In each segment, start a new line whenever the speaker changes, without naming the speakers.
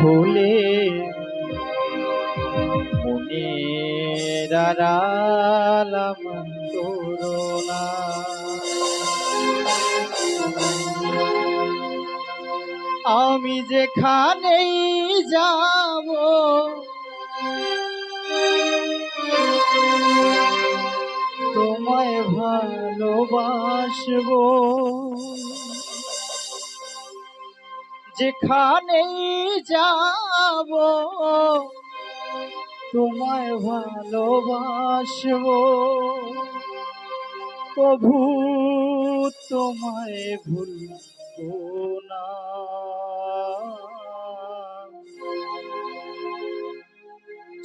ভুলে মনের আড়াল আমার করোনা। আমি যেখানেই যাব তোমায় ভালোবাসবো, যেখানেই যাব তোমায় ভালোবাসবো, প্রভু তোমায় ভুলবো না।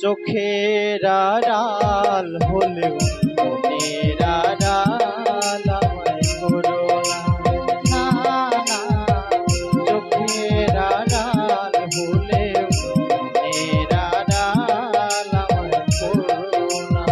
চোখের আড়াল হলেও মনের আড়াল আমায় করো না। না চোখের আড়াল হলেও মনের আড়াল আমায় করো না।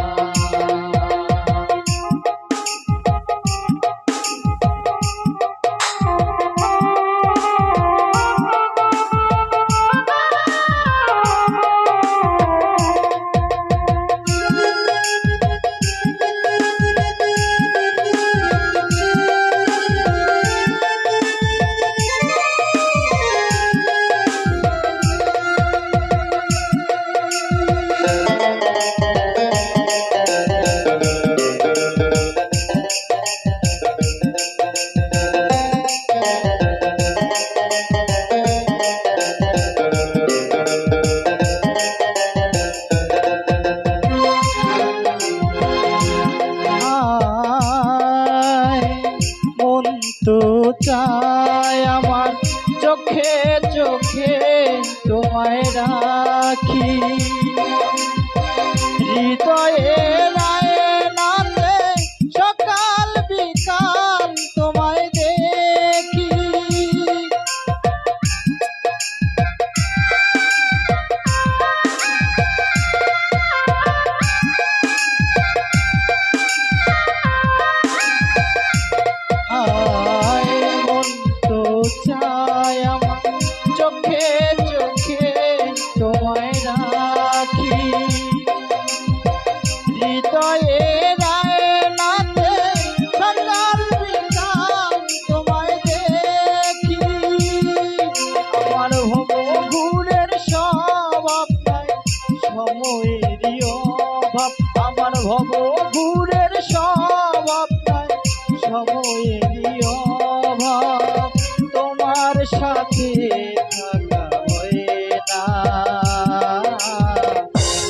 তো চাই আমার চোখে চোখে তোমায় রাখি, হৃদয়ে নাতে সকাল বিকাল তোমায় দেখি। চাই আমার চোখে চোখে তোমায় রাখি, হৃদয়ে নাতে সকাল বিকাল তোমায় দেখি। আমার ভবঘুরের স্বভাব নাই সময়েরই অভাব, আমার ভবঘুরের স্বভাব নাই সময়েরই অভাব, তোমার সাথে থাকা হয় না।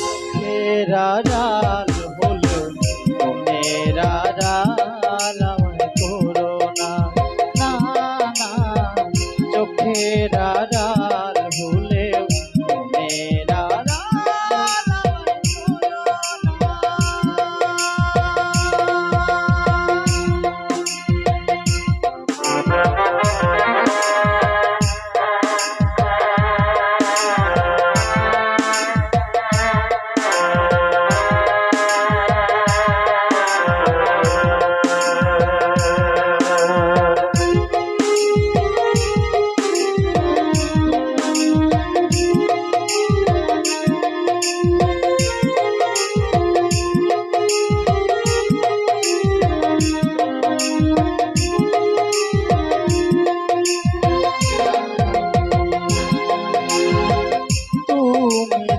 চোখের আড়াল হলো মনের আড়াল আমায় করো না। না না চোখের আড়াল হলেও মনের আড়াল আমায় করো না।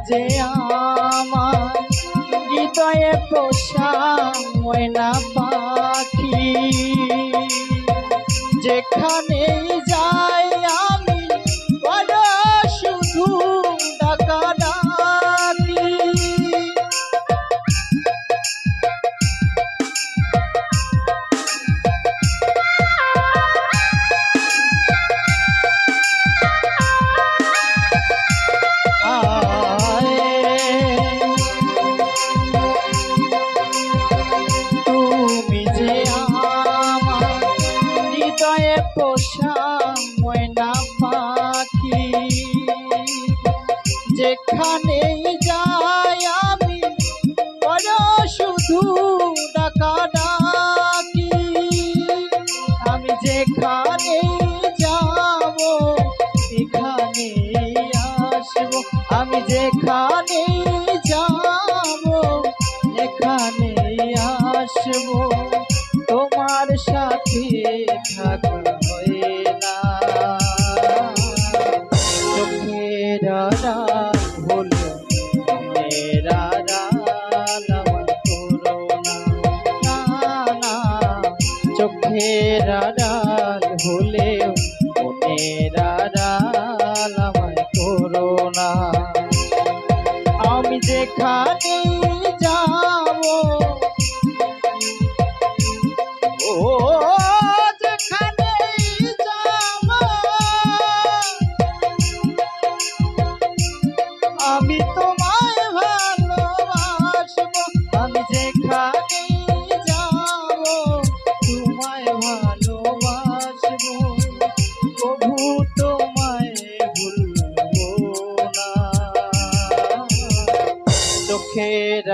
যে আমার হৃদয়ে পোষা ময়না পাখি, যেখানেই যাই আমি বড় শুধু ডাকা ডাকি। পোষা ময়না পাখি, যেখানেই যাই আমি বড় শুধু ডাকা ডাকি। আমি যেখানেই যাব এখানেই যেখানে যাব এখানে আসব তোমার সাথে থাকা হয় না চোখের আড়াল হলো মনের আড়াল আমার করো না না চোখের আড়াল হলেও মনের আড়াল আমায় করো না আমি যেখানে যাব ও যেখানে যাব আমি তোমায় ভালোবাসবো আমি যেখানে যাব তোমায় ভালোবাসবো প্রভু তোমায় ভুলবো না চোখের